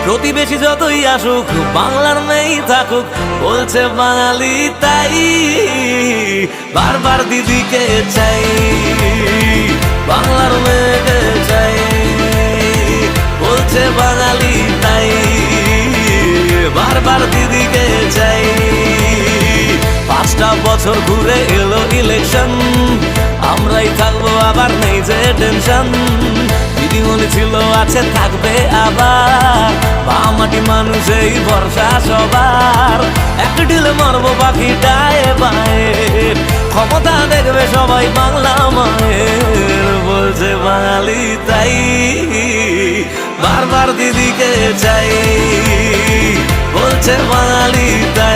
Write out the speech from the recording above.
প্রতিবেশী যতই আসুক বাংলার মেয়েই থাকুক, বলছে বাঙালি তাই বারবার দিদিকে চাই, বাংলার মেয়েকে চাই, বলছে বাঙালি তাই বারবার দিদিকে চাই। 5টা বছর ঘুরে এলো ইলেকশন, আমরাই থাকবো আবার নেই যে টেনশন। দিদিমণি ছিল আছে থাকবে আবার, বামাটি মানুষ এই ভরসা সবার। এক ঢিলে মারবো পাখি ডায়ে বায়ে, ক্ষমতা দেখবে সবাই বাংলা মায়ের, বলছে বাঙালি তাই বারবার দিদিকে চাই, বলছে বাঙালি তাই।